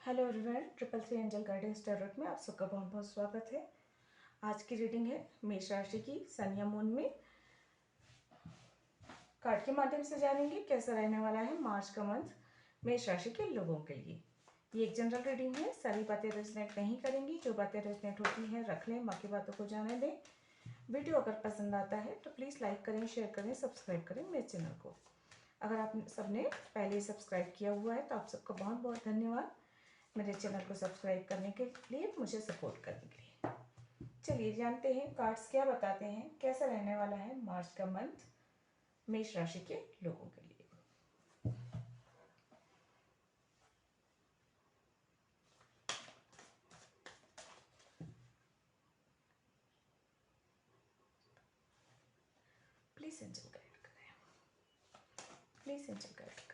Hello everyone, triple three angel guidance tarot में आप सबका बहुत बहुत स्वागत है। आज की रीडिंग है मेष राशि की सन या मून में। कार्ड के माध्यम से जानेंगे कैसा रहने वाला है मार्च का मंथ मेष राशि के लोगों के लिए। ये एक जनरल रीडिंग है, सारी बातें रेजोनेट नहीं करेंगी। जो बातें रेजोनेट होती हैं रख लें, बाकी बातों को जाने दें। वीडियो अगर पसंद आता है तो प्लीज़ लाइक करें, शेयर करें, सब्सक्राइब करें मेरे चैनल को। अगर आप सबने पहले सब्सक्राइब किया हुआ है तो आप सबका बहुत बहुत धन्यवाद मेरे चैनल को सब्सक्राइब करने के लिए, मुझे सपोर्ट करने के लिए। चलिए जानते हैं कार्ड्स क्या बताते हैं, कैसा रहने वाला है मार्च का मंथ मेष राशि के लोगों के लिए। प्लीज एंजल गाइड करें, प्लीज एंजल गाइड करें।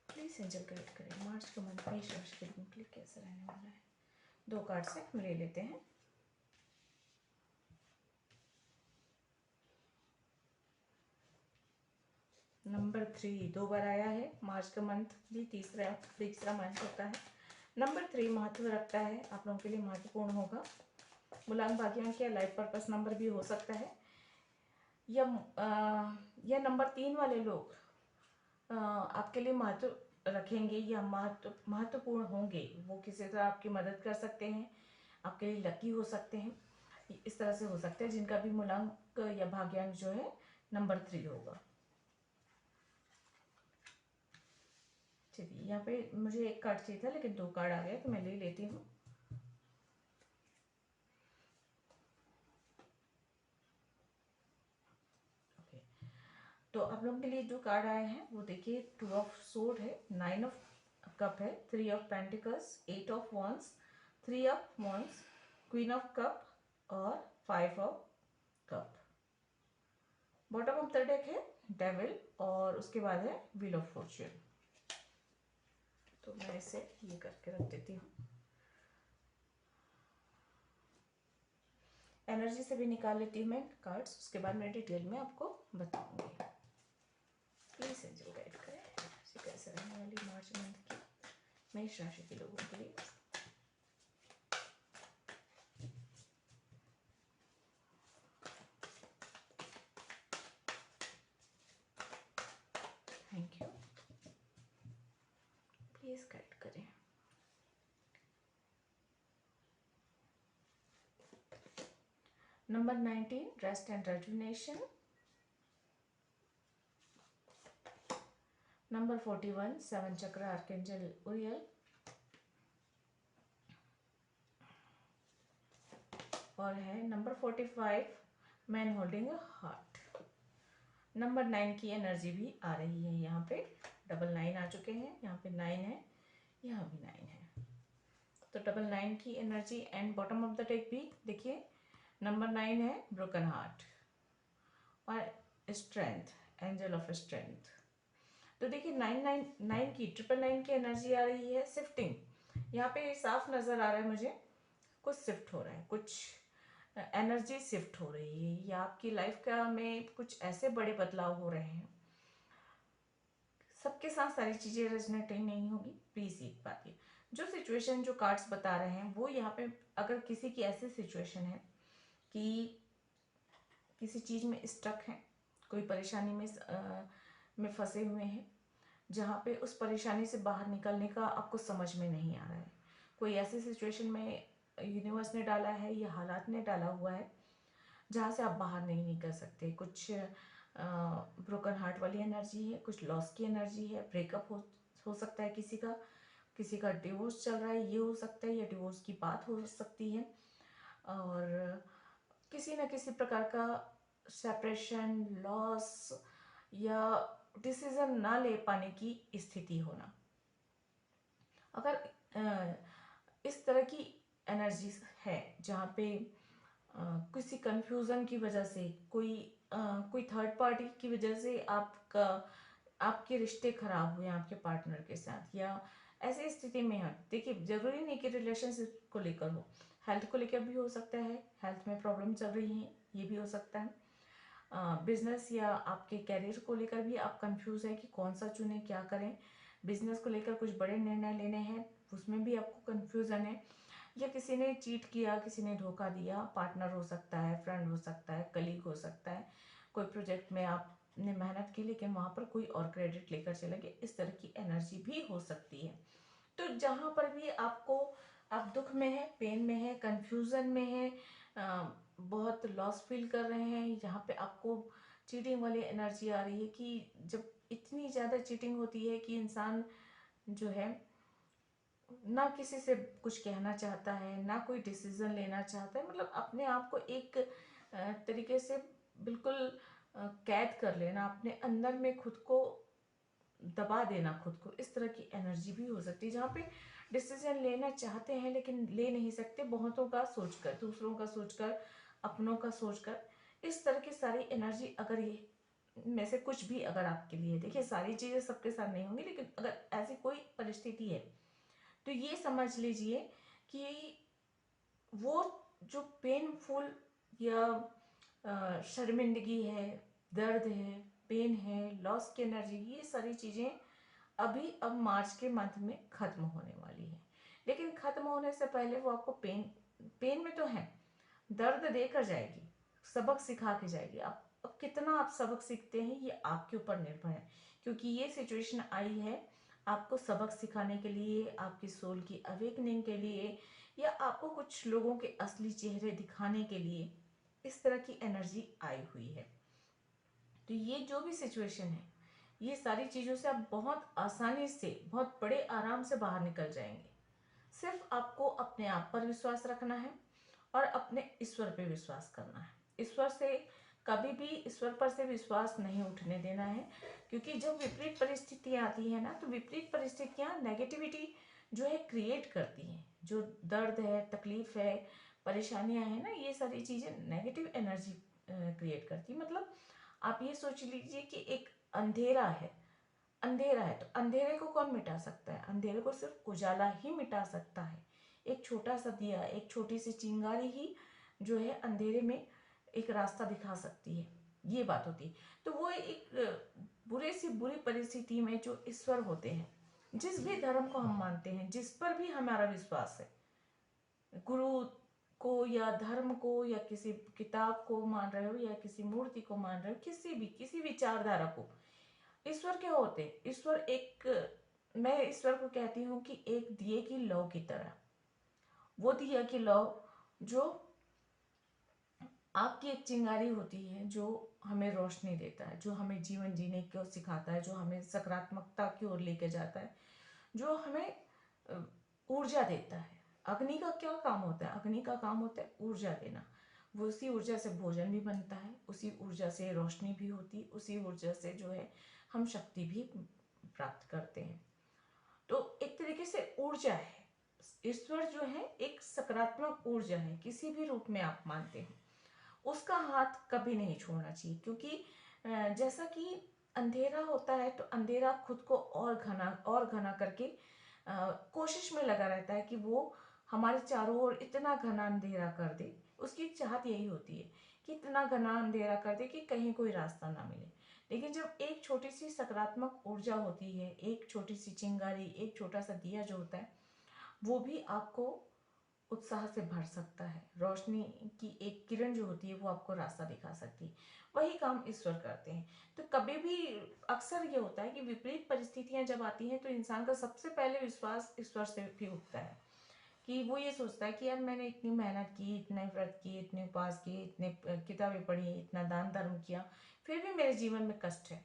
प्लीज एंजल गाइड करें मार्च का मंथ मेष राशि के लोगों के लिए कैसा रहने वाला है। दो कार्ड से हम ले लेते हैं। नंबर 3 दो बार आया है। मार्च का मंथ भी तीसरा मंथ होता है। नंबर 3 महत्व रखता है, आप लोगों के लिए महत्वपूर्ण होगा। मूलांक भाग्यांक या लाइफ पर्पस नंबर भी हो सकता है। या नंबर 3 वाले लोग आपके लिए महत्व रखेंगे या महत्वपूर्ण होंगे। वो किसी तरह आपकी मदद कर सकते हैं, आपके लिए लकी हो सकते हैं। इस तरह से हो सकता है जिनका भी मूलांक या भाग्यांक जो है नंबर 3 होगा। चलिए यहाँ पे मुझे एक कार्ड चाहिए था लेकिन दो कार्ड आ गए तो मैं ले लेती हूँ। तो आप लोगों के लिए जो कार्ड आए हैं वो देखिए, 2 ऑफ सोर्ड है, 9 ऑफ कप है, 3 of pentacles, 8 of wands, 3 of wands, queen of cup और 5 of cup. Bottom of the deck है डेविल और उसके बाद है व्हील ऑफ फॉर्च्यून। तो मैं इसे ये करके रख देती हूँ। एनर्जी से भी निकाल लेती हूँ मैं कार्ड्स, उसके बाद मैं डिटेल में आपको बताऊंगी। प्लीज एंजल गाइड करें एनर्जी कैसे रहने वाली मार्च मंथ की मेष राशि के लोगों के लिए। थैंक यू, प्लीज गाइड करें। Number 19 rest and rejuvenation. Number 41 seven chakra archangel Uriel. और है number 45 man holding a heart. Number 9 की एनर्जी भी आ रही है, यहाँ पे डबल 9 आ चुके हैं, यहाँ पे 9 है, यहाँ भी 9 है। तो डबल 9 की energy and bottom of the deck भी देखिए नंबर 9 है, ब्रोकन हार्ट और स्ट्रेंथ, एंजल ऑफ स्ट्रेंथ। तो देखिए 999 की 999 की एनर्जी आ रही है शिफ्टिंग। यहाँ पे साफ नजर आ रहा है मुझे कुछ शिफ्ट हो रहा है, कुछ एनर्जी शिफ्ट हो रही है या आपकी लाइफ का में कुछ ऐसे बड़े बदलाव हो रहे हैं। सबके साथ सारी चीजें रेजोनेट नहीं होगी, प्लीज एक बात ये, जो सिचुएशन जो कार्ड्स बता रहे हैं वो यहाँ पे अगर किसी की ऐसी सिचुएशन है कि किसी चीज में स्टक है, कोई परेशानी में फंसे हुए हैं, जहाँ पे उस परेशानी से बाहर निकलने का आपको समझ में नहीं आ रहा है, कोई ऐसी सिचुएशन में यूनिवर्स ने डाला है या हालात ने डाला हुआ है जहाँ से आप बाहर नहीं निकल सकते। कुछ ब्रोकन हार्ट वाली एनर्जी है, कुछ लॉस की एनर्जी है, ब्रेकअप हो सकता है, किसी का डिवोर्स चल रहा है, ये हो सकता है, या डिवोर्स की बात हो सकती है, और किसी न किसी प्रकार का सेपरेशन, लॉस या डिसीजन ना ले पाने की स्थिति होना। अगर इस तरह की एनर्जी है जहाँ पे किसी कंफ्यूजन की वजह से कोई थर्ड पार्टी की वजह से आपके रिश्ते खराब हुए आपके पार्टनर के साथ, या ऐसी स्थिति में है, देखिए जरूरी नहीं कि रिलेशनशिप को लेकर हो, हेल्थ को लेकर भी हो सकता है, हेल्थ में प्रॉब्लम चल रही है ये भी हो सकता है, बिजनेस या आपके कैरियर को लेकर भी आप कंफ्यूज है कि कौन सा चुने क्या करें, बिजनेस को लेकर कुछ बड़े निर्णय लेने हैं उसमें भी आपको कंफ्यूजन है, या किसी ने चीट किया, किसी ने धोखा दिया, पार्टनर हो सकता है, फ्रेंड हो सकता है, कलीग हो सकता है, कोई प्रोजेक्ट में आपने मेहनत की लेकिन वहां पर कोई और क्रेडिट लेकर चले गए, इस तरह की एनर्जी भी हो सकती है। तो जहां पर भी आप दुख में है, पेन में है, कंफ्यूजन में है, बहुत लॉस फील कर रहे हैं, जहाँ पे आपको चीटिंग वाली एनर्जी आ रही है कि जब इतनी ज़्यादा चीटिंग होती है कि इंसान जो है ना किसी से कुछ कहना चाहता है, ना कोई डिसीजन लेना चाहता है, मतलब अपने आप को एक तरीके से बिल्कुल कैद कर लेना, अपने अंदर में खुद को दबा देना, खुद को, इस तरह की एनर्जी भी हो सकती है जहाँ पे डिसीजन लेना चाहते हैं लेकिन ले नहीं सकते, बहुतों का सोचकर, दूसरों का सोचकर, अपनों का सोचकर, इस तरह की सारी एनर्जी अगर ये में से कुछ भी अगर आपके लिए, देखिए सारी चीजें सबके साथ नहीं होंगी, लेकिन अगर ऐसी कोई परिस्थिति है तो ये समझ लीजिए कि वो जो पेनफुल या शर्मिंदगी है, दर्द है, पेन है, लॉस की एनर्जी, ये सारी चीजें अब मार्च के मंथ में खत्म होने वाली है, लेकिन खत्म होने से पहले वो आपको पेन में तो है, दर्द देकर जाएगी, सबक सिखा के जाएगी। अब कितना आप सबक सीखते हैं ये आपके ऊपर निर्भर है, क्योंकि ये सिचुएशन आई है आपको सबक सिखाने के लिए, आपकी सोल की अवेकनिंग के लिए, या आपको कुछ लोगों के असली चेहरे दिखाने के लिए इस तरह की एनर्जी आई हुई है। तो ये जो भी सिचुएशन है, ये सारी चीज़ों से आप बहुत आसानी से, बहुत बड़े आराम से बाहर निकल जाएंगे। सिर्फ आपको अपने आप पर विश्वास रखना है और अपने ईश्वर पे विश्वास करना है। ईश्वर से कभी भी, ईश्वर पर से विश्वास नहीं उठने देना है, क्योंकि जब विपरीत परिस्थितियाँ आती है ना, तो विपरीत परिस्थितियाँ नेगेटिविटी जो है क्रिएट करती हैं, जो दर्द है, तकलीफ है, परेशानियां है ना, ये सारी चीज़ें नेगेटिव एनर्जी क्रिएट करती है। मतलब आप ये सोच लीजिए कि एक अंधेरा है, अंधेरा है तो अंधेरे को कौन मिटा सकता है? अंधेरे को सिर्फ उजाला ही मिटा सकता है। एक छोटा सा दिया, एक छोटी सी चिंगारी ही जो है अंधेरे में एक रास्ता दिखा सकती है, ये बात होती है। तो वो एक बुरे से बुरी परिस्थिति में जो ईश्वर होते हैं, जिस भी धर्म को हम मानते हैं, जिस पर भी हमारा विश्वास है, गुरु को या धर्म को या किसी किताब को मान रहे हो या किसी मूर्ति को मान रहे हो, किसी विचारधारा को, ईश्वर क्या होते हैं? ईश्वर एक, मैं ईश्वर को कहती हूँ कि एक दिए की लौ की तरह, वो दिया की लौ जो आपकी एक चिंगारी होती है, जो हमें रोशनी देता है, जो हमें जीवन जीने को सिखाता है, जो हमें सकारात्मकता की ओर लेके जाता है, जो हमें ऊर्जा देता है। अग्नि का क्या काम होता है? अग्नि का काम होता है ऊर्जा देना। वो उसी ऊर्जा से भोजन भी बनता है, उसी ऊर्जा से रोशनी भी होती, उसी ऊर्जा से जो है हम शक्ति भी प्राप्त करते हैं। तो एक तरीके से ऊर्जा है, ईश्वर जो है एक सकारात्मक ऊर्जा है, किसी भी रूप में आप मानते हैं, उसका हाथ कभी नहीं छोड़ना चाहिए। क्योंकि जैसा कि अंधेरा होता है तो अंधेरा खुद को और घना करके कोशिश में लगा रहता है कि वो हमारे चारों ओर इतना घना अंधेरा कर दे, उसकी चाहत यही होती है कि इतना घना अंधेरा कर दे कि कहीं कोई रास्ता ना मिले। लेकिन जब एक छोटी सी सकारात्मक ऊर्जा होती है, एक छोटी सी चिंगारी, एक छोटा सा दिया जो होता है, वो भी आपको उत्साह से भर सकता है। रोशनी की एक किरण जो होती है वो आपको रास्ता दिखा सकती है। वही काम ईश्वर करते हैं। तो कभी भी अक्सर ये होता है कि विपरीत परिस्थितियां जब आती हैं तो इंसान का सबसे पहले विश्वास ईश्वर से भी उठता है, कि वो ये सोचता है कि यार मैंने इतनी मेहनत की, इतने व्रत किए, इतने उपास किए, इतने किताबें पढ़ी, इतना दान धर्म किया, फिर भी मेरे जीवन में कष्ट है,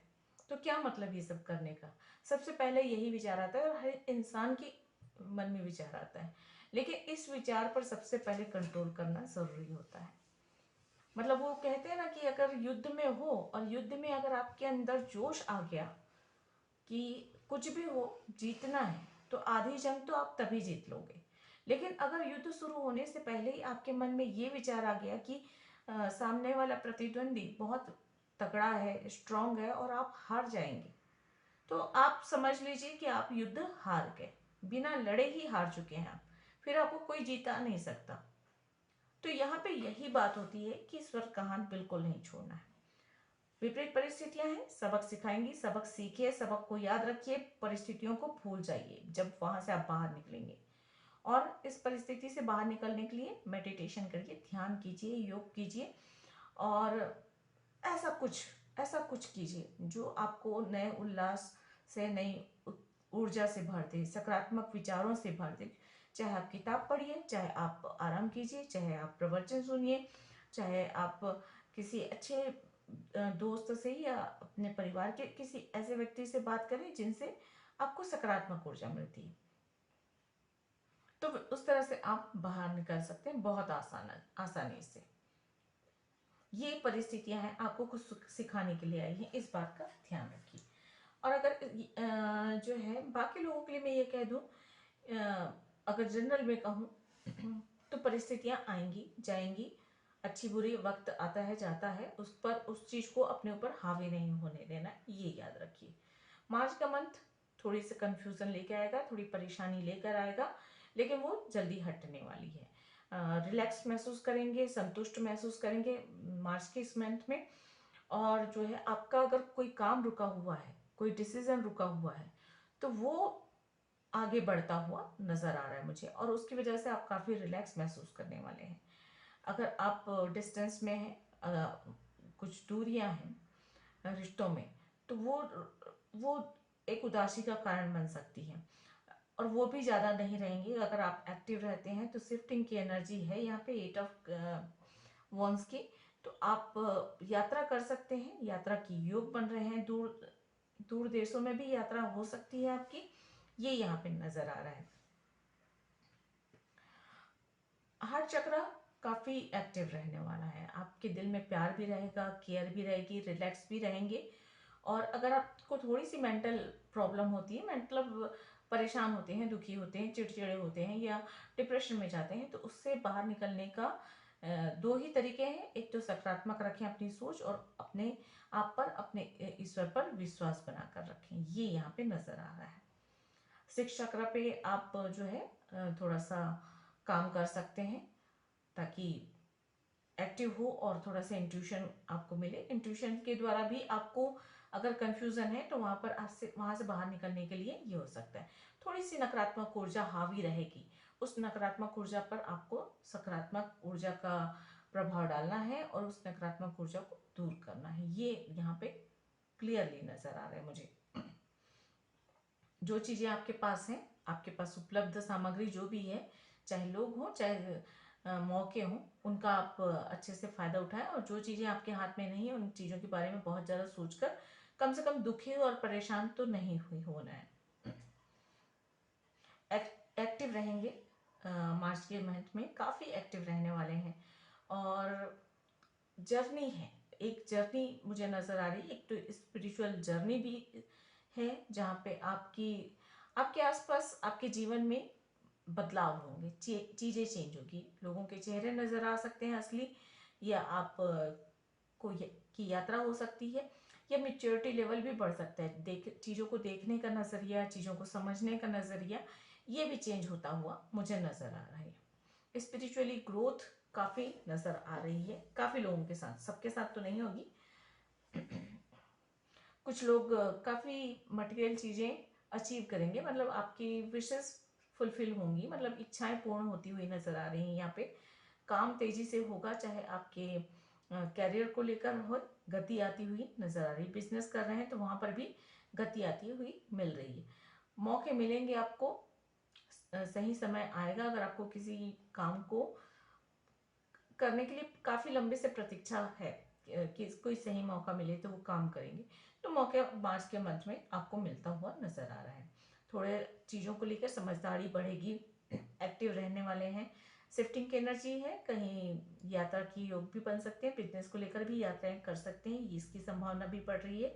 तो क्या मतलब ये सब करने का? सबसे पहले यही विचार आता है और हर इंसान के मन में विचार आता है। लेकिन इस विचार पर सबसे पहले कंट्रोल करना जरूरी होता है। मतलब वो कहते हैं ना कि अगर युद्ध में हो और युद्ध में अगर आपके अंदर जोश आ गया कि कुछ भी हो जीतना है, तो आधी जंग तो आप तभी जीत लोगे। लेकिन अगर युद्ध शुरू होने से पहले ही आपके मन में ये विचार आ गया कि सामने वाला प्रतिद्वंदी बहुत तगड़ा है, स्ट्रांग है और आप हार जाएंगे, तो आप समझ लीजिए कि आप युद्ध हार गए, बिना लड़े ही हार चुके हैं आप, फिर आपको कोई जीता नहीं सकता। तो यहाँ पे यही बात होती है कि स्वर का हाथ बिल्कुल नहीं छोड़ना है। विपरीत परिस्थितियां हैं, सबक सिखाएंगी, सबक सीखिए, सबक को याद रखिए, परिस्थितियों को भूल जाइए जब वहां से आप बाहर निकलेंगे। और इस परिस्थिति से बाहर निकलने के लिए मेडिटेशन करिए, ध्यान कीजिए, योग कीजिए, और ऐसा कुछ ऐसा कुछ कीजिए जो आपको नए उल्लास से, नई ऊर्जा से भर दे, सकारात्मक विचारों से भर दे। चाहे आप किताब पढ़िए, चाहे आप आराम कीजिए, चाहे आप प्रवचन सुनिए, चाहे आप किसी अच्छे दोस्त से या अपने परिवार के किसी ऐसे व्यक्ति से बात करें जिनसे आपको सकारात्मक ऊर्जा मिलती है। तो उस तरह से आप बाहर निकल सकते हैं बहुत आसानी से। ये परिस्थितियां हैं आपको कुछ सिखाने के लिए आई हैं, इस बात का ध्यान रखिए। और अगर जो है बाकी लोगों के लिए मैं ये कह दूं, अगर जनरल में कहूँ तो परिस्थितियां आएंगी जाएंगी, अच्छी बुरी वक्त आता है जाता है, उस पर उस चीज को अपने ऊपर हावी नहीं होने देना, ये याद रखिए। मार्च का मंथ थोड़ी सी कंफ्यूजन लेके आएगा, थोड़ी परेशानी लेकर आएगा, लेकिन वो जल्दी हटने वाली है। रिलैक्स महसूस करेंगे, संतुष्ट महसूस करेंगे मार्च के इस मंथ में। और जो है आपका अगर कोई काम रुका हुआ है, कोई डिसीजन रुका हुआ है, तो वो आगे बढ़ता हुआ नजर आ रहा है मुझे, और उसकी वजह से आप काफी रिलैक्स महसूस करने वाले हैं। अगर आप डिस्टेंस में हैं, कुछ दूरियां हैं रिश्तों में, तो वो एक उदासी का कारण बन सकती है, और वो भी ज़्यादा नहीं रहेंगी। अगर आप एक्टिव रहते हैं तो शिफ्टिंग की एनर्जी है यहाँ पे 8 ऑफ वंस की, तो आप यात्रा कर सकते हैं, यात्रा की योग बन रहे हैं, दूर दूर देशों में भी यात्रा हो सकती है आपकी, ये यहाँ पे नजर आ रहा है। हार्ट चक्र काफी एक्टिव रहने वाला है, आपके दिल में प्यार भी रहेगा, केयर भी रहेगी, रिलैक्स भी रहेंगे। और अगर आपको थोड़ी सी मेंटल प्रॉब्लम होती है, मतलब परेशान होते हैं, दुखी होते हैं, चिड़चिड़े होते हैं या डिप्रेशन में जाते हैं, तो उससे बाहर निकलने का दो ही तरीके हैं। एक तो सकारात्मक रखें अपनी सोच, और अपने आप पर, अपने ईश्वर पर विश्वास बनाकर रखें, ये यहाँ पे नजर आ रहा है। सिक्स चक्र पे आप जो है थोड़ा सा काम कर सकते हैं ताकि एक्टिव हो और थोड़ा सा इंट्यूशन आपको मिले। इंट्यूशन के द्वारा भी आपको अगर कंफ्यूजन है तो वहां से बाहर निकलने के लिए ये हो सकता है, थोड़ी सी नकारात्मक ऊर्जा हावी रहेगी, उस नकारात्मक ऊर्जा पर आपको सकारात्मक ऊर्जा का प्रभाव डालना है और उस नकारात्मक ऊर्जा को दूर करना है, ये यहाँ पे क्लियरली नजर आ रहा है मुझे। जो चीजें आपके पास हैं, आपके पास उपलब्ध सामग्री जो भी है, चाहे लोग हों चाहे मौके हों, उनका आप अच्छे से फायदा उठाएं, और जो चीजें आपके हाथ में नहीं है उन चीजों के बारे में बहुत ज्यादा सोचकर कम से कम दुखी और परेशान तो नहीं हुई होना है। एक्टिव रहेंगे, मार्च के मंथ में काफी एक्टिव रहने वाले हैं। और जर्नी है, एक जर्नी मुझे नजर आ रही है, एक तो स्पिरिचुअल जर्नी भी है जहाँ पे आपके आसपास आपके जीवन में बदलाव होंगे, चीजें चेंज होगी, लोगों के चेहरे नजर आ सकते हैं असली, या आप को की यात्रा हो सकती है, या मेच्योरिटी लेवल भी बढ़ सकता है, चीजों को देखने का नजरिया, चीजों को समझने का नजरिया, ये भी चेंज होता हुआ मुझे नजर आ रहा है। स्पिरिचुअली ग्रोथ काफी नजर आ रही है काफी लोगों के साथ, सबके साथ तो नहीं होगी। कुछ लोग काफी मटेरियल चीजें अचीव करेंगे, मतलब आपकी विशेस फुलफिल होंगी, मतलब इच्छाएं पूर्ण होती हुई नजर आ रही हैं यहाँ पे। काम तेजी से होगा, चाहे आपके कैरियर को लेकर हो, गति आती हुई नजर आ रही है। बिजनेस कर रहे हैं तो वहां पर भी गति आती हुई मिल रही है। मौके मिलेंगे आपको, सही समय आएगा। अगर आपको किसी काम को करने के लिए काफी लंबे से प्रतीक्षा है कि कोई सही मौका मिले तो वो काम करेंगे, तो मौके मार्च के मंथ में आपको मिलता हुआ नजर आ रहा है। थोड़े चीजों को लेकर समझदारी बढ़ेगी, एक्टिव रहने वाले हैं, शिफ्टिंग की एनर्जी है, कहीं यात्रा की योग भी बन सकते हैं, बिजनेस को लेकर भी यात्राएं कर सकते हैं, इसकी संभावना भी बढ़ रही है।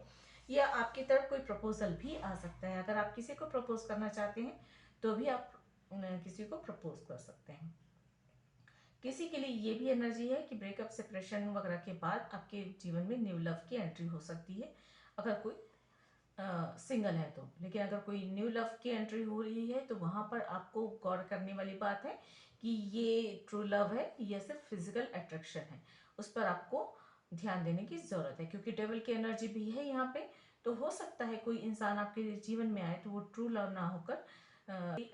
या आपकी तरफ कोई प्रपोजल भी आ सकता है, अगर आप किसी को प्रपोज करना चाहते हैं तो भी आप किसी को प्रपोज कर सकते हैं। किसी के लिए ये भी एनर्जी है कि ब्रेकअप, सेपरेशन वगैरह के बाद आपके जीवन में न्यू लव की एंट्री हो सकती है, अगर कोई सिंगल है तो। लेकिन अगर कोई न्यू लव की एंट्री हो रही है तो वहां पर आपको गौर करने वाली बात है कि ये ट्रू लव है या सिर्फ फिजिकल अट्रैक्शन है, उस पर आपको ध्यान देने की जरूरत है, क्योंकि डेविल की एनर्जी भी है यहाँ पे। तो हो सकता है कोई इंसान आपके जीवन में आए तो वो ट्रू लव ना होकर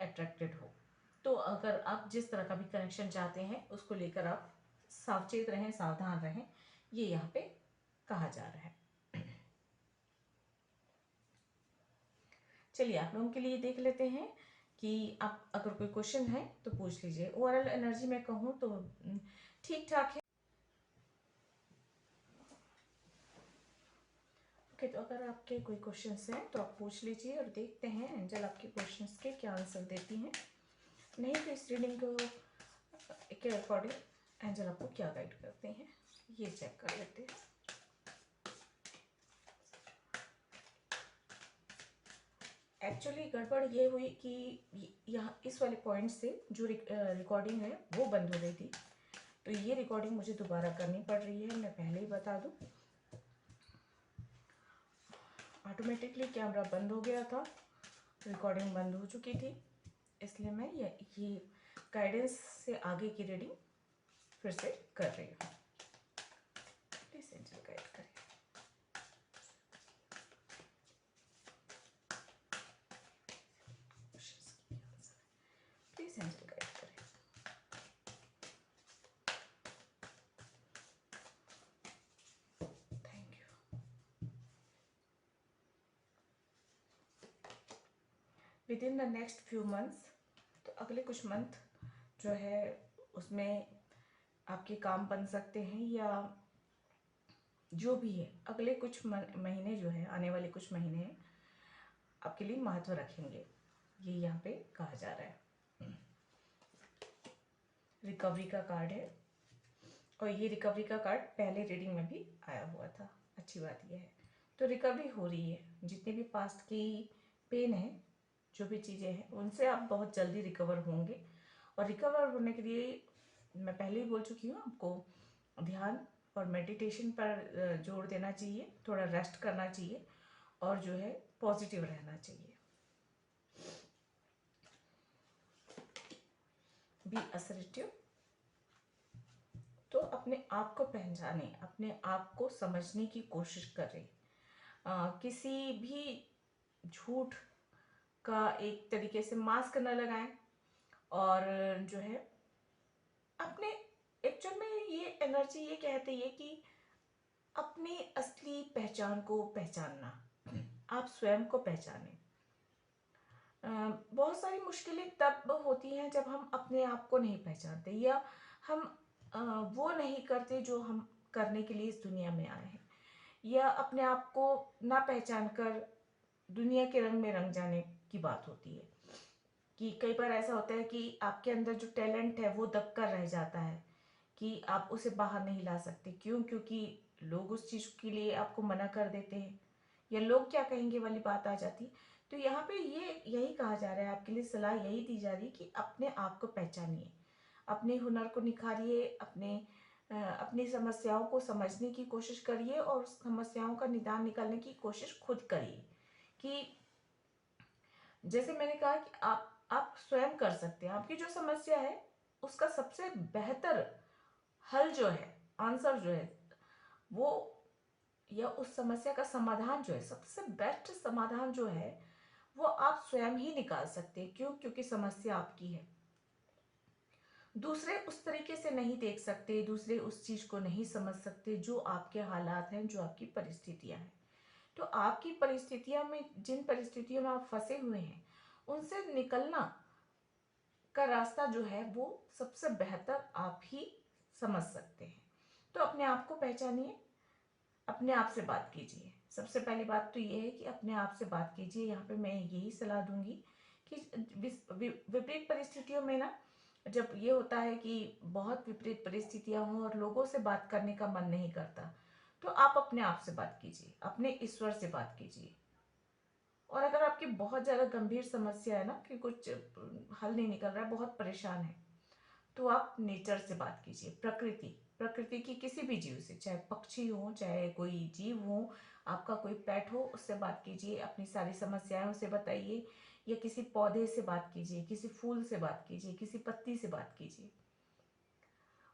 अट्रैक्टेड हो। तो अगर आप जिस तरह का भी कनेक्शन चाहते हैं उसको लेकर आप सावचेत रहें, सावधान रहें, ये यहाँ पे कहा जा रहा है। चलिए आप लोगों के लिए देख लेते हैं कि आप अगर कोई क्वेश्चन है तो पूछ लीजिए। ओवरऑल एनर्जी में कहूँ तो ठीक ठाक है। ओके, तो अगर आपके कोई क्वेश्चंस हैं तो आप पूछ लीजिए और देखते हैं एंजल आपके क्वेश्चंस के क्या आंसर देती हैं। नहीं तो इस रीडिंग के अकॉर्डिंग एंजल आपको क्या गाइड करते हैं ये चेक कर लेते हैं। एक्चुअली गड़बड़ ये हुई कि यहाँ इस वाले पॉइंट से जो रिकॉर्डिंग है वो बंद हो गई थी, तो ये रिकॉर्डिंग मुझे दोबारा करनी पड़ रही है। मैं पहले ही बता दूं, ऑटोमेटिकली कैमरा बंद हो गया था, रिकॉर्डिंग बंद हो चुकी थी, इसलिए मैं ये गाइडेंस से आगे की रीडिंग फिर से कर रही हूँ। प्लीज एंजल गाइड करें। प्लीज एंजल गाइड करें। Thank you. With in the next few months, तो अगले कुछ मंथ जो है उसमें आपके काम बन सकते हैं, या जो भी है अगले कुछ महीने जो है, आने वाले कुछ महीने आपके लिए महत्व रखेंगे, ये यहाँ पे कहा जा रहा है। रिकवरी का कार्ड है, और ये रिकवरी का कार्ड पहले रीडिंग में भी आया हुआ था। अच्छी बात यह है, तो रिकवरी हो रही है। जितने भी पास्ट की पेन है, जो भी चीज़ें हैं, उनसे आप बहुत जल्दी रिकवर होंगे। और रिकवर होने के लिए मैं पहले ही बोल चुकी हूँ, आपको ध्यान और मेडिटेशन पर जोर देना चाहिए, थोड़ा रेस्ट करना चाहिए, और जो है पॉजिटिव रहना चाहिए। Be assertive. तो अपने आप को पहचाने, अपने आप को समझने की कोशिश करें। किसी भी झूठ का एक तरीके से मास्क न लगाएं, और जो है अपने एक्चुअल में ये एनर्जी ये कहती है कि अपनी असली पहचान को पहचानना, आप स्वयं को पहचानें। बहुत सारी मुश्किलें तब होती हैं जब हम अपने आप को नहीं पहचानते, या हम वो नहीं करते जो हम करने के लिए इस दुनिया में आए हैं, या अपने आप को ना पहचान कर दुनिया के रंग में रंग जाने की बात होती है। कि कई बार ऐसा होता है कि आपके अंदर जो टैलेंट है वो दब कर रह जाता है, कि आप उसे बाहर नहीं ला सकते। क्यों? क्योंकि लोग उस चीज़ के लिए आपको मना कर देते हैं, या लोग क्या कहेंगे वाली बात आ जाती। तो यहाँ पे ये यही कहा जा रहा है, आपके लिए सलाह यही दी जा रही है कि अपने आप को पहचानिए, अपने हुनर को निखारिए, अपनी समस्याओं को समझने की कोशिश करिए, और समस्याओं का निदान निकालने की कोशिश खुद करिए। कि जैसे मैंने कहा कि आप स्वयं कर सकते हैं। आपकी जो समस्या है उसका सबसे बेहतर हल जो है, आंसर जो है वो, या उस समस्या का समाधान जो है, सबसे बेस्ट समाधान जो है वो आप स्वयं ही निकाल सकते हैं। क्यों? क्योंकि समस्या आपकी है। दूसरे उस तरीके से नहीं देख सकते, दूसरे उस चीज को नहीं समझ सकते जो आपके हालात हैं, जो आपकी परिस्थितियां हैं। तो आपकी परिस्थितियों में, जिन परिस्थितियों में आप फंसे हुए हैं, उनसे निकलना का रास्ता जो है वो सबसे बेहतर आप ही समझ सकते हैं। तो अपने आप को पहचानिए, अपने आप से बात कीजिए। सबसे पहली बात तो ये है कि अपने आप से बात कीजिए। यहाँ पे मैं यही सलाह दूंगी कि विपरीत परिस्थितियों में ना जब ये होता है कि बहुत विपरीत परिस्थितियां हों और लोगों से बात करने का मन नहीं करता, तो आप अपने आप से बात कीजिए, अपने ईश्वर से बात कीजिए। और अगर आपकी बहुत ज़्यादा गंभीर समस्या है ना कि कुछ हल नहीं निकल रहा है, बहुत परेशान है, तो आप नेचर से बात कीजिए, प्रकृति प्रकृति की किसी भी जीव से, चाहे पक्षी हो चाहे कोई जीव हो, आपका कोई पेट हो, उससे बात कीजिए, अपनी सारी समस्याएं उसे बताइए, या किसी पौधे से बात कीजिए, किसी फूल से बात कीजिए, किसी पत्ती से बात कीजिए।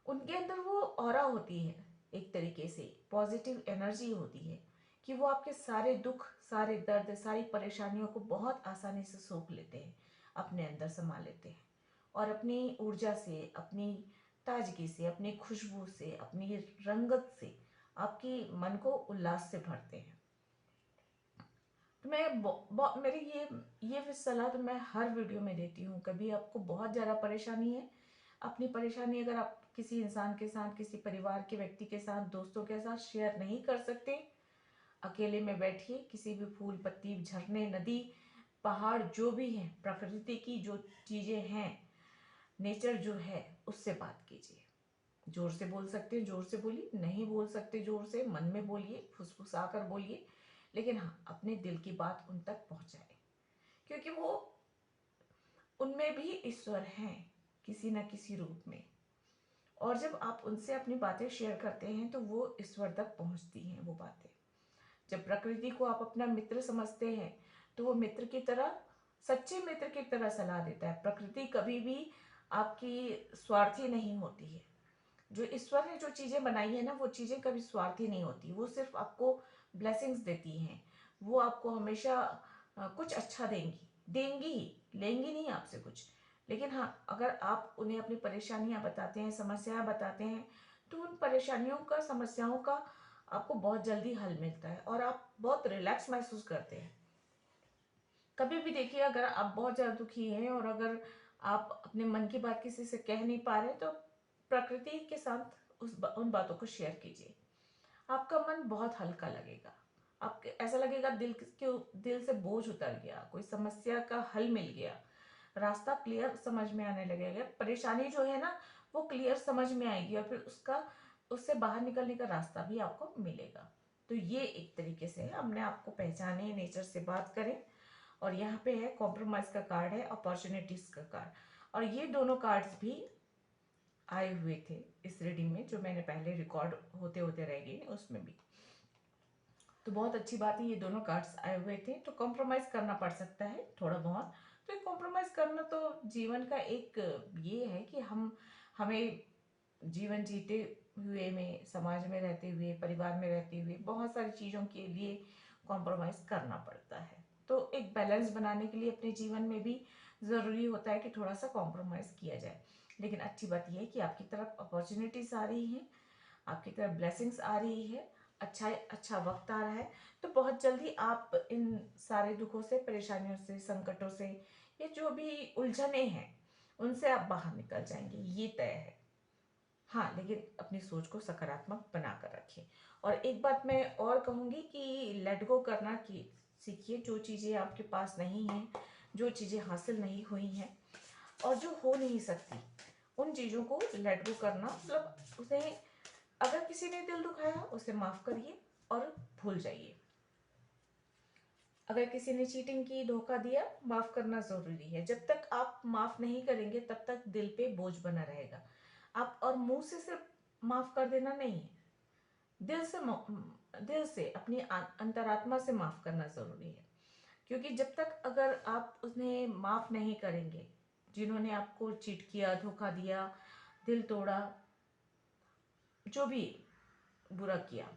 उनके अंदर वो ऑरा होती है, एक तरीके से पॉजिटिव एनर्जी होती है कि वो आपके सारे दुख, सारे दर्द, सारी परेशानियों को बहुत आसानी से सोख लेते हैं, अपने अंदर समा लेते हैं, और अपनी ऊर्जा से, अपनी ताजगी से, अपनी खुशबू से, अपनी रंगत से आपकी मन को उल्लास से भरते हैं। तो मेरी ये सलाह तो मैं हर वीडियो में देती हूँ। कभी आपको बहुत ज़्यादा परेशानी है, अपनी परेशानी अगर आप किसी इंसान के साथ, किसी परिवार के व्यक्ति के साथ, दोस्तों के साथ शेयर नहीं कर सकते, अकेले में बैठिए, किसी भी फूल, पत्ती, झरने, नदी, पहाड़, जो भी है, प्रकृति की जो चीज़ें हैं, नेचर जो है, उससे बात कीजिए। जोर से बोल सकते हैं जोर से बोलिए, नहीं बोल सकते जोर से, मन में बोलिए, फुसफुसा कर बोलिए, लेकिन हाँ, अपने दिल की बात उन तक पहुंचाए, क्योंकि वो, उनमें भी ईश्वर हैं किसी न किसी रूप में। और जब आप उनसे अपनी बातें शेयर करते हैं तो वो ईश्वर तक पहुंचती हैं वो बातें। जब प्रकृति को आप अपना मित्र समझते हैं तो वो मित्र की तरह, सच्चे मित्र की तरह सलाह देता है। प्रकृति कभी भी आपकी स्वार्थी नहीं होती है। जो ईश्वर ने जो चीज़ें बनाई है ना, वो चीज़ें कभी स्वार्थी नहीं होती, वो सिर्फ आपको ब्लेसिंग्स देती हैं। वो आपको हमेशा कुछ अच्छा देंगी, देंगी ही, लेंगी नहीं आपसे कुछ। लेकिन हाँ, अगर आप उन्हें अपनी परेशानियां बताते हैं, समस्याएं बताते हैं, तो उन परेशानियों का, समस्याओं का आपको बहुत जल्दी हल मिलता है और आप बहुत रिलैक्स महसूस करते हैं। कभी भी देखिए, अगर आप बहुत ज़्यादा दुखी हैं और अगर आप अपने मन की बात किसी से कह नहीं पा रहे, तो प्रकृति के साथ उन बातों को शेयर कीजिए। आपका मन बहुत हल्का लगेगा, आपके ऐसा लगेगा दिल से बोझ उतर गया, कोई समस्या का हल मिल गया, रास्ता क्लियर समझ में आने लगेगा। परेशानी जो है ना, वो क्लियर समझ में आएगी और फिर उससे बाहर निकलने का रास्ता भी आपको मिलेगा। तो ये एक तरीके से है, अपने आप को पहचाने, नेचर से बात करें। और यहाँ पे है कॉम्प्रोमाइज का कार्ड, है अपॉर्चुनिटीज का कार्ड, और ये दोनों कार्ड्स भी आए हुए थे इस रीडिंग में, जो मैंने पहले रिकॉर्ड होते होते रह गई उसमें भी। तो बहुत अच्छी बात है, ये दोनों कार्ड्स आए हुए थे। तो कॉम्प्रोमाइज करना पड़ सकता है थोड़ा बहुत। तो ये कॉम्प्रोमाइज करना तो जीवन का एक ये है कि हमें जीवन जीते हुए में, समाज में रहते हुए, परिवार में रहते हुए बहुत सारी चीज़ों के लिए कॉम्प्रोमाइज़ करना पड़ता है। तो एक बैलेंस बनाने के लिए अपने जीवन में भी ज़रूरी होता है कि थोड़ा सा कॉम्प्रोमाइज़ किया जाए। लेकिन अच्छी बात यह है कि आपकी तरफ अपॉर्चुनिटीज़ आ रही हैं, आपकी तरफ ब्लेसिंग्स आ रही है, अच्छा अच्छा वक्त आ रहा है। तो बहुत जल्दी आप इन सारे दुखों से, परेशानियों से, संकटों से, ये जो भी उलझने हैं, उनसे आप बाहर निकल जाएंगे, ये तय है। हाँ, लेकिन अपनी सोच को सकारात्मक बनाकर रखिए। और एक बात मैं और कहूँगी कि लेट गो करना की सीखिए। जो चीज़ें आपके पास नहीं हैं, जो चीज़ें हासिल नहीं हुई हैं और जो हो नहीं सकती, उन चीज़ों को लेट गो करना, मतलब उसे, अगर किसी ने दिल दुखाया उसे माफ़ करिए और भूल जाइए। अगर किसी ने चीटिंग की, धोखा दिया, माफ़ करना ज़रूरी है। जब तक आप माफ़ नहीं करेंगे तब तक दिल पे बोझ बना रहेगा। आप और मुंह से सिर्फ माफ़ कर देना नहीं है, दिल से अपनी अंतरात्मा से माफ़ करना ज़रूरी है। क्योंकि जब तक अगर आप उन्हें माफ़ नहीं करेंगे, जिन्होंने आपको चीट किया, धोखा दिया, दिल तोड़ा, जो भी बुरा किया,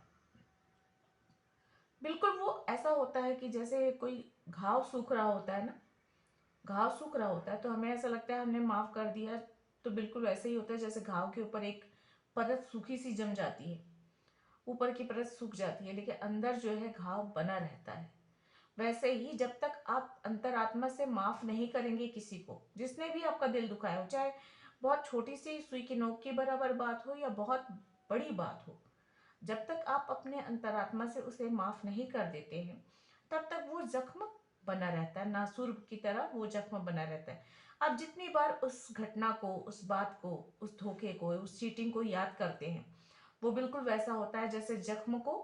बिल्कुल वो ऐसा होता है कि जैसे कोई घाव सूख रहा होता है ना, घाव सूख रहा होता है तो हमें ऐसा लगता है हमने माफ़ कर दिया। तो बिल्कुल वैसे ही होता है जैसे घाव के ऊपर एक परत सूखी सी जम जाती है, ऊपर की परत सूख जाती है लेकिन अंदर जो है घाव बना रहता है। वैसे ही जब तक आप अंतरात्मा से माफ नहीं करेंगे किसी को, जिसने भी आपका दिल दुखाया हो, चाहे बहुत छोटी सी सुई की नोक के बराबर बात हो या बहुत बड़ी बात हो, जब तक आप अपने अंतरात्मा से उसे माफ नहीं कर देते हैं, तब तक वो जख्म बना रहता है, नासूर की तरह वो जख्म बना रहता है। आप जितनी बार उस घटना को, उस बात को, उस धोखे को, उस चीटिंग को याद करते हैं, वो बिल्कुल वैसा होता है जैसे जख्म को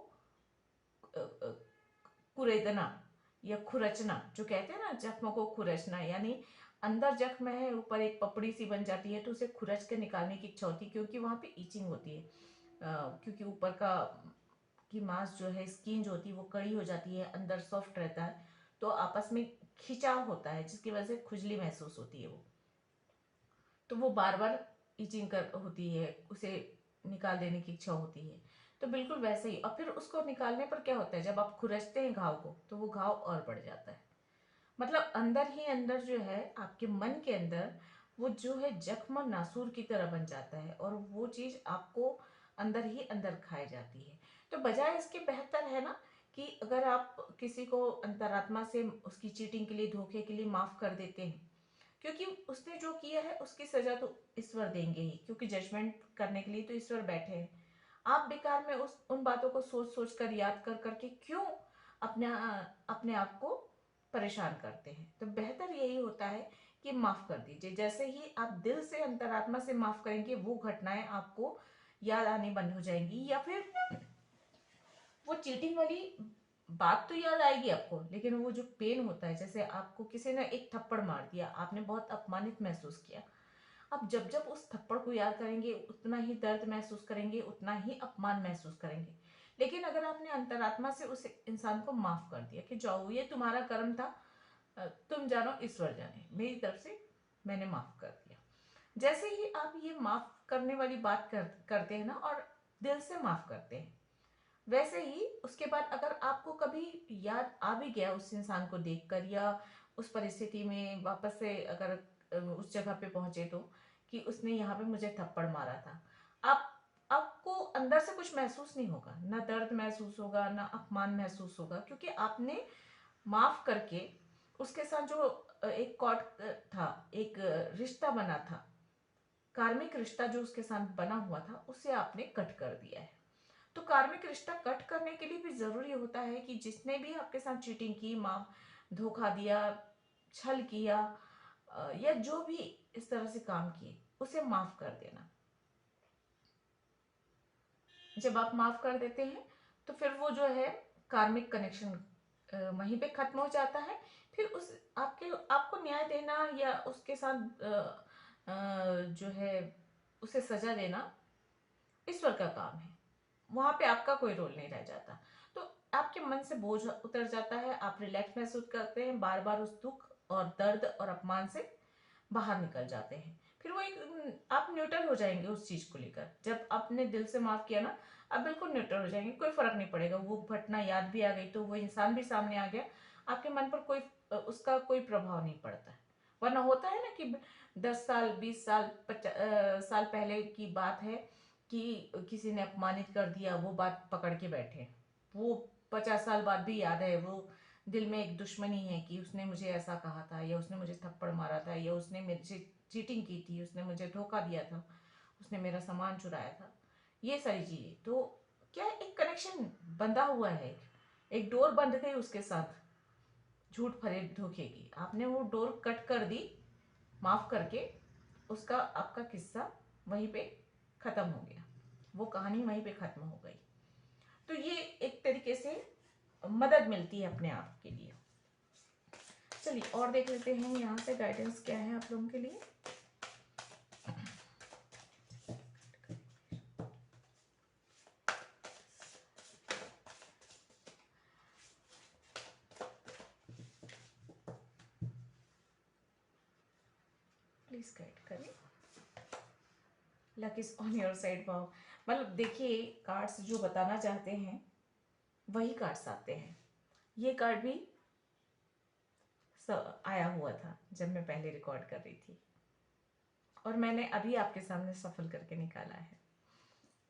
कुरेदना या खुरचना, जो कहते हैं ना जख्म को खुरचना, यानी अंदर जख्म है, ऊपर एक पपड़ी सी बन जाती है तो उसे खुरच के निकालने की इच्छा होती है, क्योंकि वहां पे ईचिंग होती है। क्योंकि ऊपर का की मांस जो है, स्किन जो होती है वो कड़ी हो जाती है, अंदर सॉफ्ट रहता है, तो आपस में खिंचाव होता है जिसकी वजह से खुजली महसूस होती है। वो तो वो बार बार इचिंग कर होती है, उसे निकाल देने की इच्छा होती है। तो बिल्कुल वैसे ही, और फिर उसको निकालने पर क्या होता है, जब आप खुरचते हैं घाव को तो वो घाव और बढ़ जाता है। मतलब अंदर ही अंदर जो है, आपके मन के अंदर वो जो है जख्म नासूर की तरह बन जाता है, और वो चीज आपको अंदर ही अंदर खाई जाती है। तो बजाय इसके बेहतर है ना कि अगर आप किसी को अंतरात्मा से उसकी चीटिंग के लिए, धोखे के लिए माफ कर देते हैं, क्योंकि उसने जो किया है उसकी सजा तो ईश्वर देंगे ही, क्योंकि जजमेंट करने के लिए तो ईश्वर बैठे हैं। आप बेकार में उस उन बातों को सोच सोच कर, याद कर करके क्यों अपने अपने आप को परेशान करते हैं। तो बेहतर यही होता है कि माफ कर दीजिए। जैसे ही आप दिल से, अंतरात्मा से माफ करेंगे, वो घटनाएं आपको याद आनी बंद हो जाएंगी, या फिर वो चीटिंग वाली बात तो याद आएगी आपको, लेकिन वो जो पेन होता है, जैसे आपको किसी ने एक थप्पड़ मार दिया, आपने बहुत अपमानित महसूस किया, आप जब जब उस थप्पड़ को याद करेंगे उतना ही दर्द महसूस करेंगे, उतना ही अपमान महसूस करेंगे। लेकिन अगर आपने अंतरात्मा से उस इंसान को माफ कर दिया कि जाओ, ये तुम्हारा कर्म था, तुम जानो, ईश्वर जाने, मेरी तरफ से मैंने माफ कर दिया। जैसे ही आप ये माफ करने वाली बात करते हैं ना, और दिल से माफ करते हैं, वैसे ही उसके बाद अगर आपको कभी याद आ भी गया उस इंसान को देखकर, या उस परिस्थिति में वापस से अगर उस जगह पे पहुंचे, तो कि उसने यहाँ पे मुझे थप्पड़ मारा था, आप आपको अंदर से कुछ महसूस नहीं होगा, ना दर्द महसूस होगा, ना अपमान महसूस होगा, क्योंकि आपने माफ करके उसके साथ जो एक कॉर्ड था, एक रिश्ता बना था, कार्मिक रिश्ता जो उसके साथ बना हुआ था, उसे आपने कट कर दिया है। तो कार्मिक रिश्ता कट करने के लिए भी जरूरी होता है कि जिसने भी आपके साथ चीटिंग की, धोखा दिया, छल किया, या जो भी इस तरह से काम किए, उसे माफ कर देना। जब आप माफ कर देते हैं तो फिर वो जो है कार्मिक कनेक्शन वहीं पे खत्म हो जाता है। फिर उस आपको न्याय देना या उसके साथ जो है उसे सजा देना ईश्वर का काम है। वहां पे आपका कोई रोल नहीं रह जाता। तो आपके मन से बोझ उतर जाता है, आप रिलैक्स महसूस करते हैं, बार बार उस दुख और दर्द और अपमान से बाहर निकल जाते हैं। फिर वो एक आप न्यूट्रल हो जाएंगे उस चीज को लेकर। जब आपने दिल से माफ किया ना, आप बिल्कुल न्यूट्रल हो जाएंगे, कोई फर्क नहीं पड़ेगा। वो घटना याद भी आ गई तो वो इंसान भी सामने आ गया, आपके मन पर कोई उसका कोई प्रभाव नहीं पड़ता है। वरना होता है ना कि 10 साल, 20 साल, 50 साल पहले की बात है कि किसी ने अपमानित कर दिया, वो बात पकड़ के बैठे, वो 50 साल बाद भी याद है, वो दिल में एक दुश्मनी है कि उसने मुझे ऐसा कहा था, या उसने मुझे थप्पड़ मारा था, या उसने मुझे चीटिंग की थी, उसने मुझे धोखा दिया था, उसने मेरा सामान चुराया था। ये सारी चीजें तो क्या है, एक कनेक्शन बंधा हुआ है, एक डोर बंध गई उसके साथ, झूठ फरेब धोखे की। आपने वो डोर कट कर दी माफ करके, उसका आपका किस्सा वहीं पे खत्म हो गया, वो कहानी वहीं पे खत्म हो गई। तो ये एक तरीके से मदद मिलती है अपने आप के लिए। चलिए और देख लेते हैं यहाँ से गाइडेंस क्या है आप लोगों के लिए। प्लीज गाइड करें। Luck is on your side. Wow, मतलब देखिए, कार्ड्स जो बताना चाहते हैं वही कार्ड्स आते हैं। ये कार्ड भी आया हुआ था जब मैं पहले रिकॉर्ड कर रही थी, और मैंने अभी आपके सामने सफल करके निकाला है।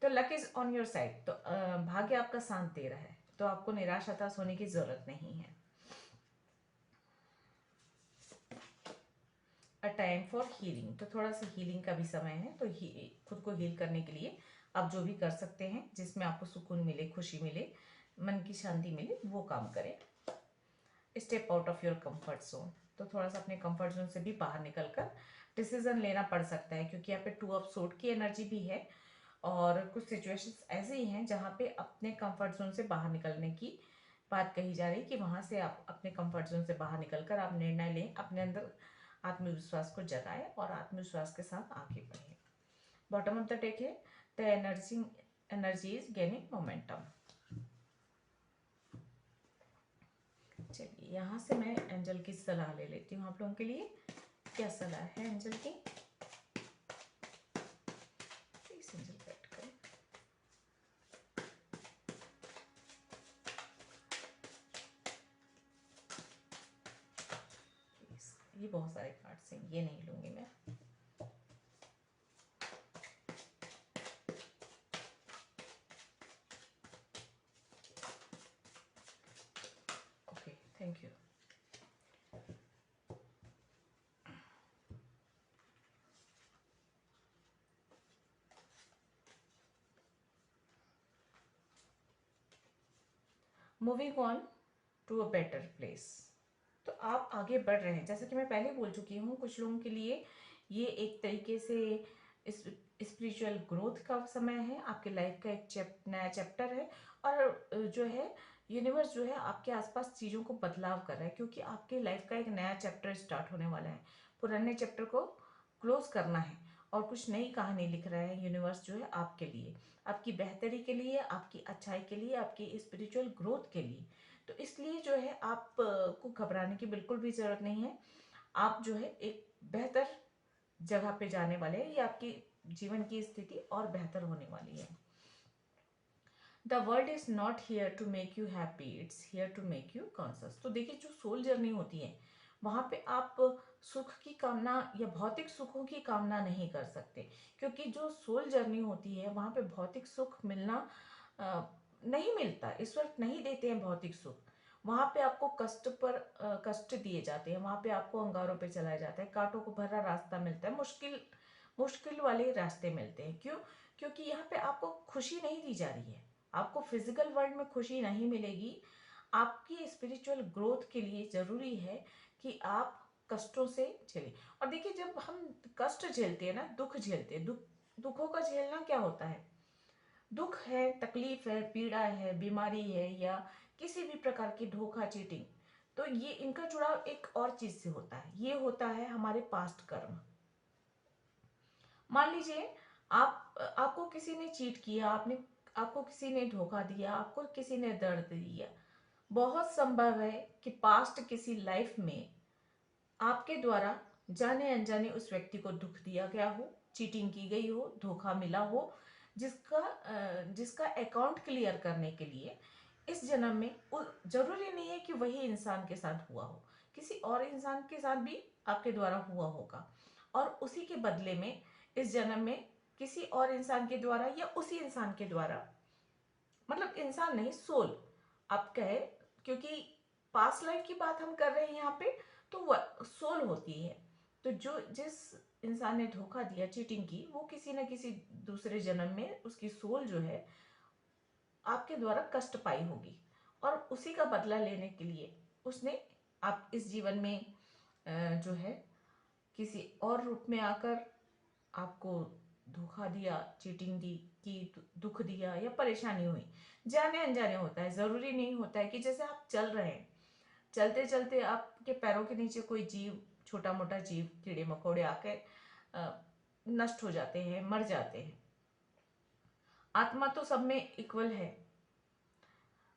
तो luck is on your side, तो भाग्य आपका साथ दे रहा है, तो आपको निराश हताश होने की जरूरत नहीं है। अ टाइम फॉर हीलिंग, तो थोड़ा सा हीलिंग का भी समय है, तो खुद को हील करने के लिए आप जो भी कर सकते हैं जिसमें आपको सुकून मिले, खुशी मिले, मन की शांति मिले, वो काम करें। Step out of your comfort zone. तो थोड़ा सा अपने कंफर्ट जोन से भी बाहर निकल कर डिसीजन लेना पड़ सकता है, क्योंकि यहाँ पे 2 ऑफ सोर्ड की एनर्जी भी है और कुछ सिचुएशंस ऐसे ही हैं जहाँ पे अपने कंफर्ट जोन से बाहर निकलने की बात कही जा रही है, कि वहाँ से आप अपने कंफर्ट जोन से बाहर निकलकर आप निर्णय लें, अपने अंदर आत्मविश्वास को जगाएं और आत्मविश्वास के साथ आगे बढ़ें। बॉटम ऑफ द डेक है the energy is gaining momentum. चलिए यहाँ से मैं एंजल की सलाह ले लेती हूँ आप लोगों के लिए। क्या सलाह है एंजल की? प्लीज एंजल बैठ करें। ये बहुत सारे कार्ड्स हैं, ये नहीं लूंगी मैं। Okay, thank you. Moving on to a better place. तो आप आगे बढ़ रहे हैं, जैसा कि मैं पहले बोल चुकी हूँ, कुछ लोगों के लिए ये एक तरीके से स्पिरिचुअल ग्रोथ का समय है, आपके लाइफ का एक नया चैप्टर है। और जो है यूनिवर्स जो है आपके आसपास चीज़ों को बदलाव कर रहा है, क्योंकि आपके लाइफ का एक नया चैप्टर स्टार्ट होने वाला है। पुराने चैप्टर को क्लोज करना है और कुछ नई कहानी लिख रहा है यूनिवर्स जो है आपके लिए, आपकी बेहतरी के लिए, आपकी अच्छाई के लिए, आपकी स्पिरिचुअल ग्रोथ के लिए। तो इसलिए जो है आप को घबराने की बिल्कुल भी ज़रूरत नहीं है। आप जो है एक बेहतर जगह पे जाने वाले हैं, ये आपकी जीवन की स्थिति और बेहतर होने वाली है। The world is not here to make you happy, it's here to make you conscious. तो देखिए, जो सोल जर्नी होती है वहाँ पे आप सुख की कामना या भौतिक सुखों की कामना नहीं कर सकते, क्योंकि जो सोल जर्नी होती है वहाँ पे भौतिक सुख मिलना नहीं मिलता। ईश्वर नहीं देते हैं भौतिक सुख। वहाँ पे आपको कष्ट पर कष्ट दिए जाते हैं, वहाँ पे आपको अंगारों पे चलाया जाता है, कांटों को भरा रास्ता मिलता है, मुश्किल मुश्किल वाले रास्ते मिलते हैं। क्यों? क्योंकि यहाँ पे आपको खुशी नहीं दी जा रही है, आपको फिजिकल वर्ल्ड में खुशी नहीं मिलेगी। आपकी स्पिरिचुअल ग्रोथ के लिए जरूरी है कि आप कष्टों से झेलें। और देखिए, जब हम कष्ट झेलते हैं ना, दुख झेलते हैं, दुखों का झेलना क्या होता है? दुख है, तकलीफ है, पीड़ा है, बीमारी है, या किसी भी प्रकार की धोखा, चीटिंग, तो ये इनका जुड़ाव एक और चीज से होता है, ये होता है हमारे पास्ट कर्म। मान लीजिए आपको किसी ने चीट किया, आपको किसी ने धोखा दिया, आपको किसी ने दर्द दिया। बहुत संभव है कि पास्ट किसी लाइफ में आपके द्वारा जाने अनजाने उस व्यक्ति को दुख दिया गया हो, चीटिंग की गई हो, धोखा मिला हो, जिसका अकाउंट क्लियर करने के लिए इस जन्म में जरूरी नहीं है कि वही इंसान के साथ हुआ हो, किसी और इंसान के साथ भी आपके द्वारा हुआ होगा, और उसी के बदले में इस जन्म में किसी और इंसान के द्वारा या उसी इंसान के द्वारा, मतलब इंसान नहीं, सोल आप कहे, क्योंकि पास्ट लाइफ की बात हम कर रहे हैं यहाँ पे, तो वह सोल होती है। तो जो जिस इंसान ने धोखा दिया, चीटिंग की, वो किसी न किसी दूसरे जन्म में उसकी सोल जो है आपके द्वारा कष्ट पाई होगी, और उसी का बदला लेने के लिए उसने आप इस जीवन में जो है किसी और रूप में आकर आपको धोखा दिया, चीटिंग दी की, दुख दिया या परेशानी हुई। जाने अनजाने होता है, जरूरी नहीं होता है कि जैसे आप चल रहे हैं, चलते चलते आपके पैरों के नीचे कोई जीव, छोटा मोटा जीव, कीड़े मकोड़े आके नष्ट हो जाते हैं, मर जाते हैं। आत्मा तो सब में इक्वल है,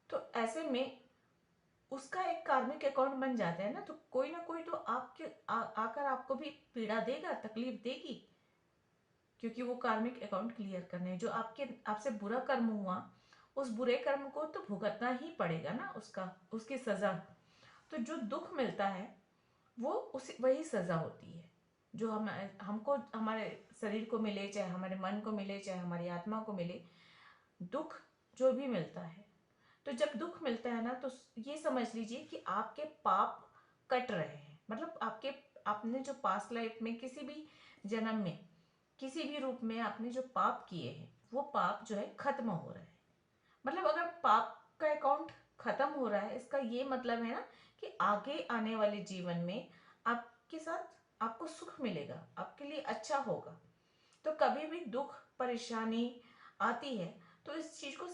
तो ऐसे में उसका एक कार्मिक अकाउंट बन जाता है ना, तो कोई ना कोई तो आकर आपको भी पीड़ा देगा, तकलीफ देगी, क्योंकि वो कार्मिक अकाउंट क्लियर करने जो आपसे बुरा कर्म हुआ, उस बुरे कर्म को तो भुगतना ही पड़ेगा ना, उसकी सजा। तो जो दुख मिलता है वो उसी वही सजा होती है, जो हमको हमारे शरीर को मिले, चाहे हमारे मन को मिले, चाहे हमारी आत्मा को मिले, दुख जो भी मिलता है। तो जब दुख मिलता है ना, तो ये समझ लीजिए कि आपके पाप कट रहे हैं, मतलब आपने जो पास्ट लाइफ में किसी भी जन्म में किसी भी रूप में आपने जो पाप किए हैं, वो पाप जो है खत्म हो रहा है। मतलब अगर पाप का अकाउंट खत्म हो रहा है, इसका ये मतलब है ना कि आगे आने वाले जीवन में आपके साथ आपको सुख मिलेगा, आपके लिए अच्छा होगा। तो कभी भी दुख परेशानी आती है तो इस चीज को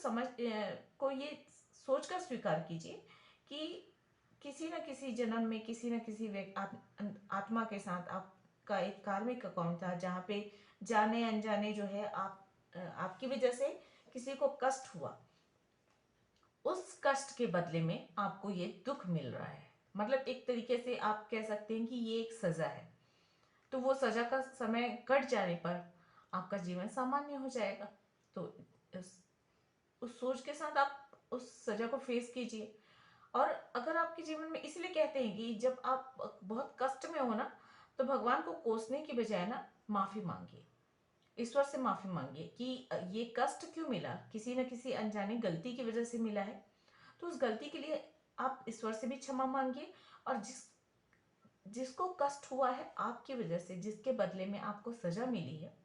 को ये सोचकर स्वीकार कीजिए कि किसी न किसी जन्म में किसी न किसी आत्मा के साथ आपका एक कार्मिक अकाउंट था, जहाँ पे जाने अनजाने जो है आपकी वजह से किसी को कष्ट हुआ। उस कष्ट के बदले में आपको ये दुख मिल रहा है। मतलब एक तरीके से आप कह सकते हैं कि ये एक सजा है। तो वो सजा का समय कट जाने पर आपका जीवन सामान्य हो जाएगा। तो उस सोच के साथ आप उस सजा को फेस कीजिए। और अगर आपके जीवन में, इसलिए कहते हैं कि जब आप बहुत कष्ट में हो ना, तो भगवान को कोसने की बजाय ना माफी मांगिए, ईश्वर से माफी मांगिए कि ये कष्ट क्यों मिला, किसी न किसी अनजानी गलती की वजह से मिला है। तो उस गलती के लिए आप ईश्वर से भी क्षमा मांगिए। और जिसको कष्ट हुआ है आपकी वजह से, जिसके बदले में आपको सजा मिली है,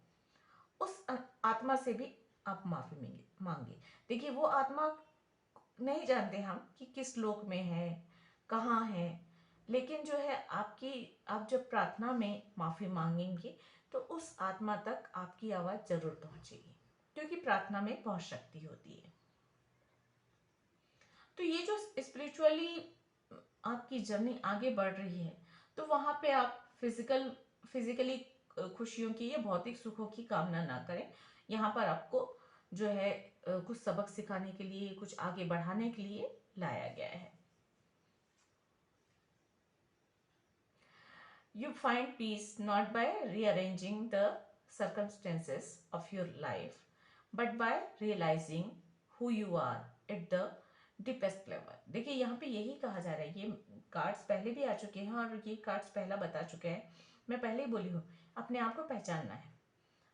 उस आत्मा से भी आप माफी मांगिए। देखिए, वो आत्मा नहीं जानते हम कि किस लोक में है, कहाँ है, लेकिन जो है आप जब प्रार्थना में माफी मांगेंगे तो उस आत्मा तक आपकी आवाज जरूर पहुंचेगी, क्योंकि प्रार्थना में बहुत शक्ति होती है। तो ये जो स्पिरिचुअली आपकी जर्नी आगे बढ़ रही है, तो वहां पे आप फिजिकली खुशियों की या भौतिक सुखों की कामना ना करें। यहाँ पर आपको जो है कुछ सबक सिखाने के लिए, कुछ आगे बढ़ाने के लिए लाया गया है। You find peace not by rearranging the circumstances of your life, but by realizing who you are at the deepest level. देखिए, यहाँ पे यही कहा जा रहा है, ये कार्ड्स पहले भी आ चुके हैं और ये कार्ड्स पहला बता चुके हैं, मैं पहले ही बोली हूँ, अपने आप को पहचानना है।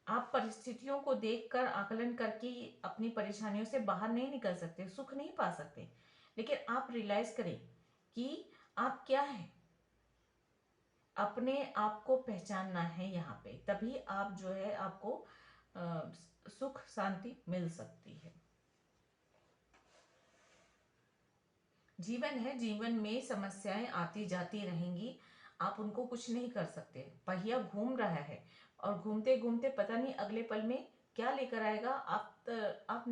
आप परिस्थितियों को देखकर आकलन करके अपनी परेशानियों से बाहर नहीं निकल सकते, सुख नहीं पा सकते, लेकिन आप रियलाइज करें कि आप क्या हैं। अपने आप को पहचानना है यहाँ पे, तभी आप जो है आपको सुख शांति मिल सकती है। जीवन है, जीवन में समस्याएं आती जाती रहेंगी, आप उनको कुछ नहीं कर सकते। पहिया घूम रहा है और घूमते घूमते पता नहीं अगले पल में क्या लेकर आएगा, आप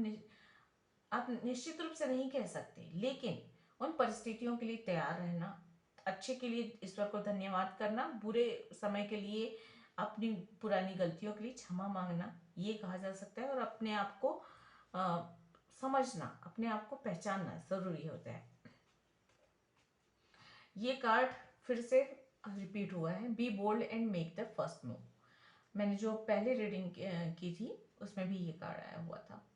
निश्चित रूप से नहीं कह सकते। लेकिन उन परिस्थितियों के लिए तैयार रहना, अच्छे के लिए ईश्वर को धन्यवाद करना, बुरे समय के लिए अपनी पुरानी गलतियों के लिए क्षमा मांगना, ये कहा जा सकता है। और अपने आप को समझना, अपने आप को पहचानना जरूरी होता है। ये कार्ड फिर से रिपीट हुआ है, be bold and make the first move. मैंने जो पहले रीडिंग की थी उसमें भी ये कार्ड आया हुआ था।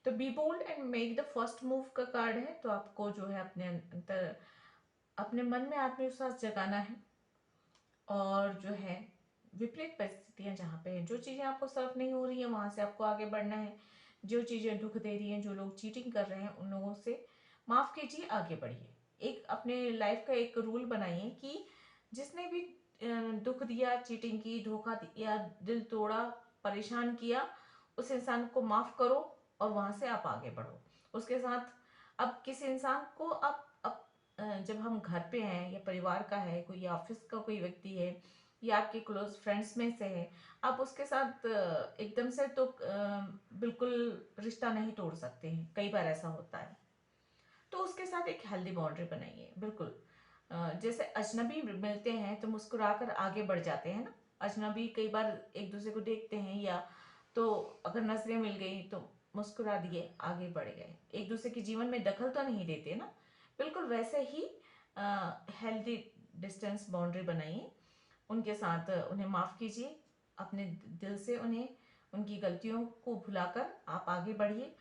तो be bold and make the first move का कार्ड है। तो आपको जो है अपने मन में आत्मविश्वास जगाना है और जो है विपरीत परिस्थितियां जहाँ पे हैं, जो चीज़ें आपको सर्व नहीं हो रही है वहां से आपको आगे बढ़ना है। जो चीज़ें दुख दे रही हैं, जो लोग चीटिंग कर रहे हैं, उन लोगों से माफ़ कीजिए, आगे बढ़िए। एक अपने लाइफ का एक रूल बनाइए कि जिसने भी दुख दिया, चीटिंग की, धोखा दिया, दिल तोड़ा, परेशान किया, उस इंसान को माफ़ करो और वहां से आप आगे बढ़ो। उसके साथ अब किसी इंसान को जब हम घर पे हैं या परिवार का है, कोई ऑफिस का कोई व्यक्ति है या आपके क्लोज फ्रेंड्स में से है, आप उसके साथ एकदम से तो बिल्कुल रिश्ता नहीं तोड़ सकते हैं, कई बार ऐसा होता है। तो उसके साथ एक हेल्दी बाउंड्री बनाइए। बिल्कुल जैसे अजनबी मिलते हैं तो मुस्कुराकर आगे बढ़ जाते हैं ना। अजनबी कई बार एक दूसरे को देखते हैं, या तो अगर नजरें मिल गई तो मुस्कुरा दिए, आगे बढ़ गए, एक दूसरे के जीवन में दखल तो नहीं देते ना। बिल्कुल वैसे ही हेल्दी डिस्टेंस बाउंड्री बनाइए, उनके साथ उन्हें माफ़ कीजिए, अपने दिल से उन्हें उनकी गलतियों को भुलाकर आप आगे बढ़िए।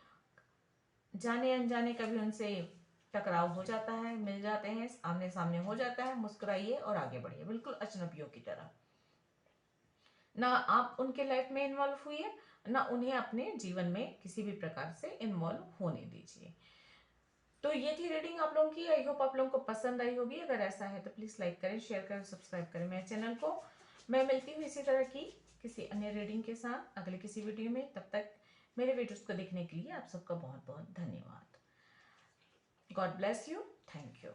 जाने अनजाने कभी उनसे टकराव हो जाता है, मिल जाते हैं, आमने सामने हो जाता है, मुस्कुराइए और आगे बढ़िए, बिल्कुल अजनबियों की तरह। ना आप उनके लाइफ में इन्वॉल्व हुई, ना उन्हें अपने जीवन में किसी भी प्रकार से इन्वॉल्व होने दीजिए। तो ये थी रीडिंग आप लोगों की। आई होप आप लोगों को पसंद आई होगी। अगर ऐसा है तो प्लीज़ लाइक करें, शेयर करें, सब्सक्राइब करें मेरे चैनल को। मैं मिलती हूँ इसी तरह की किसी अन्य रीडिंग के साथ अगले किसी वीडियो में। तब तक मेरे वीडियोस को देखने के लिए आप सबका बहुत बहुत धन्यवाद। God bless you. Thank you.